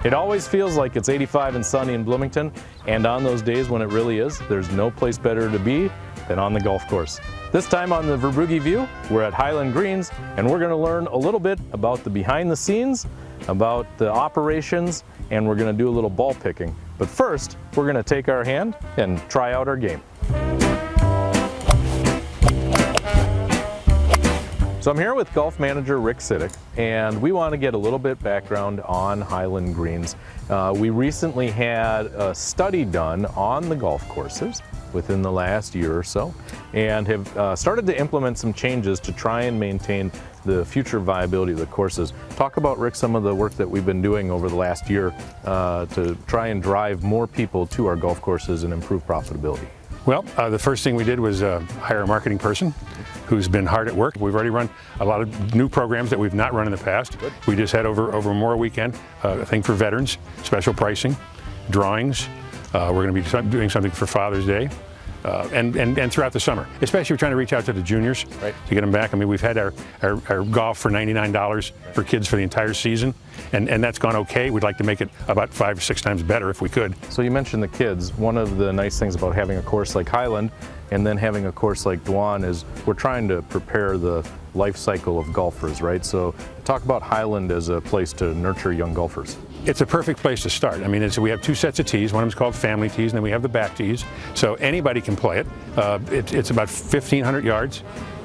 It always feels like it's 85 and sunny in Bloomington, and on those days when it really is, there's no place better to be than on the golf course. This time on the Verbrugge View, we're at Hyland Greens, and we're going to learn a little bit about the behind the scenes, about the operations, and we're going to do a little ball picking. But first, we're going to take our hand and try out our game. So I'm here with golf manager Rick Siddick, and we want to get a little bit background on Hyland Greens. We recently had a study done on the golf courses within the last year or so, and have started to implement some changes to try and maintain the future viability of the courses. Talk about, Rick, some of the work that we've been doing over the last year to try and drive more people to our golf courses and improve profitability. Well, the first thing we did was hire a marketing person who's been hard at work. We've already run a lot of new programs that we've not run in the past. Good. We just had over Memorial Weekend, a thing for veterans, special pricing, drawings. We're going to be doing something for Father's Day. And throughout the summer, especially we're trying to reach out to the juniors, right, to get them back. I mean, we've had our golf for $99 for kids for the entire season, and that's gone okay. We'd like to make it about 5 or 6 times better if we could. So you mentioned the kids. One of the nice things about having a course like Hyland and then having a course like Dwan is we're trying to prepare the life cycle of golfers, right? So talk about Hyland as a place to nurture young golfers. It's a perfect place to start. I mean, we have 2 sets of tees. One of them's called family tees, and then we have the back tees. So anybody can play it. It's about 1,500 yards,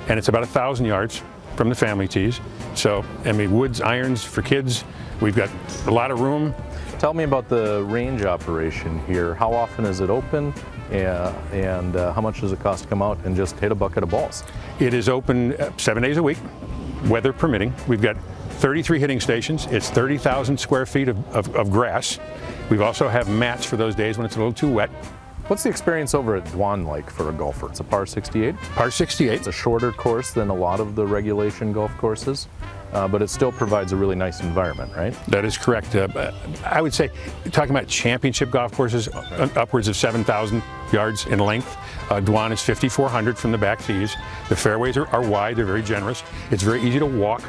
and it's about 1,000 yards from the family tees. So, I mean, woods, irons for kids. We've got a lot of room. Tell me about the range operation here. How often is it open, and how much does it cost to come out and just hit a bucket of balls? It is open 7 days a week, weather permitting. We've got 33 hitting stations. It's 30,000 square feet of grass. We also have mats for those days when it's a little too wet. What's the experience over at Dwan like for a golfer? It's a par 68? Par 68. It's a shorter course than a lot of the regulation golf courses, but it still provides a really nice environment, right? That is correct. I would say, talking about championship golf courses, upwards of 7,000 yards in length. Dwan is 5,400 from the back tees. The fairways are wide, they're very generous. It's very easy to walk,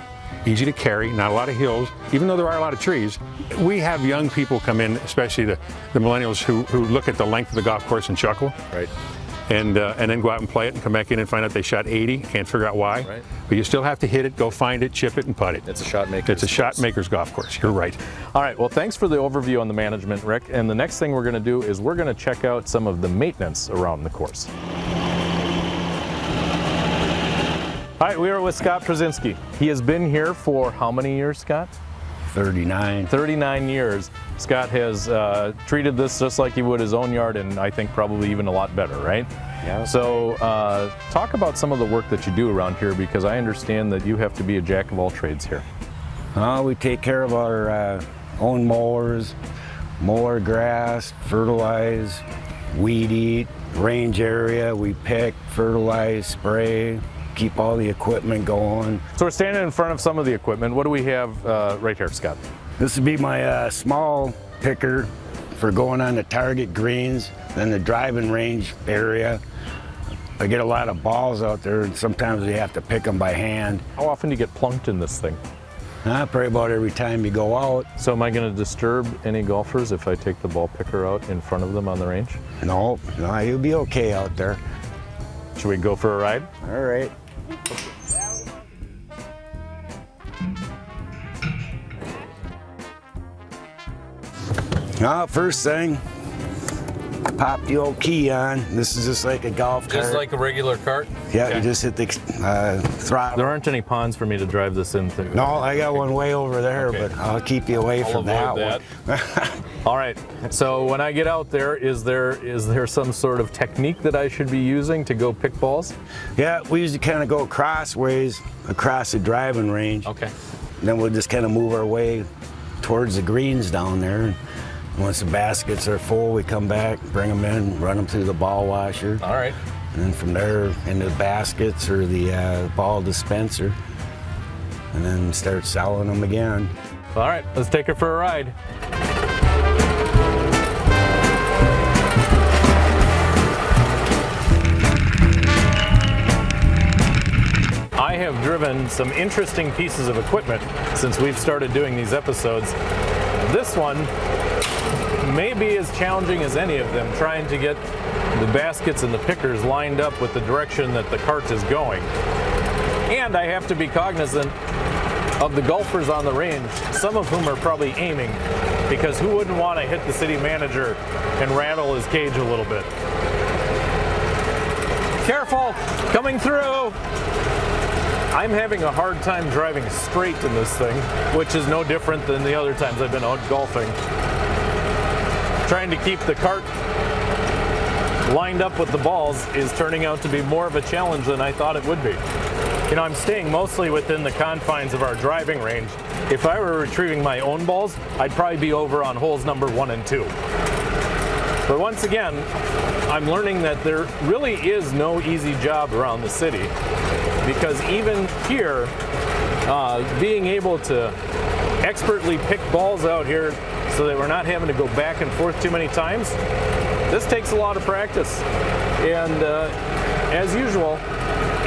easy to carry, not a lot of hills, even though there are a lot of trees. We have young people come in, especially the millennials, who look at the length of the golf course and chuckle. Right. And then go out and play it and come back in and find out they shot 80, can't figure out why. Right. But you still have to hit it, go find it, chip it, and putt it. It's a shot maker's It's a shot maker's golf course, you're right. All right, well, thanks for the overview on the management, Rick. And the next thing we're going to do is we're going to check out some of the maintenance around the course. All right, we are with Scott Przinski. He has been here for how many years, Scott? 39. 39 years. Scott has treated this just like he would his own yard, and I think probably even a lot better, right? Yeah. So talk about some of the work that you do around here, because I understand that you have to be a jack of all trades here. We take care of our own mowers, mow grass, fertilize, weed eat, range area, we pick, fertilize, spray, keep all the equipment going. So we're standing in front of some of the equipment. What do we have right here, Scott? This would be my small picker for going on the target greens, then the driving range area. I get a lot of balls out there, and sometimes we have to pick them by hand. How often do you get plunked in this thing? Probably about every time you go out. So am I going to disturb any golfers if I take the ball picker out in front of them on the range? No, you'll be okay out there. Should we go for a ride? All right. First thing, pop the old key on. This is just like a golf cart. Just like a regular cart? Yeah, okay. You just hit the throttle. There aren't any ponds for me to drive this into. No, I got one way over there, okay, but I'll keep you away from that one. All right, so when I get out there, is there some sort of technique that I should be using to go pick balls? Yeah, we usually kind of go crossways across the driving range. Okay. Then we'll just kind of move our way towards the greens down there. Once the baskets are full, we come back, bring them in, run them through the ball washer. All right. And then from there into the baskets or the ball dispenser, and then start selling them again. All right, let's take her for a ride. I have driven some interesting pieces of equipment since we've started doing these episodes. This one may be as challenging as any of them, trying to get the baskets and the pickers lined up with the direction that the cart is going. And I have to be cognizant of the golfers on the range, some of whom are probably aiming, because who wouldn't want to hit the city manager and rattle his cage a little bit? Careful, coming through. I'm having a hard time driving straight in this thing, which is no different than the other times I've been out golfing. Trying to keep the cart lined up with the balls is turning out to be more of a challenge than I thought it would be. You know, I'm staying mostly within the confines of our driving range. If I were retrieving my own balls, I'd probably be over on holes number 1 and 2. But once again, I'm learning that there really is no easy job around the city, because even here, being able to expertly pick balls out here so that we're not having to go back and forth too many times, this takes a lot of practice. And as usual,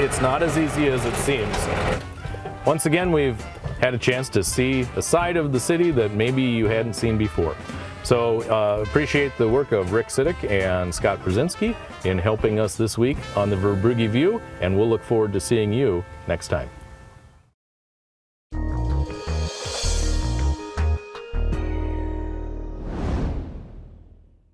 it's not as easy as it seems. Once again, we've had a chance to see a side of the city that maybe you hadn't seen before. So appreciate the work of Rick Siddick and Scott Brzezinski in helping us this week on the Verbrugge View, and we'll look forward to seeing you next time.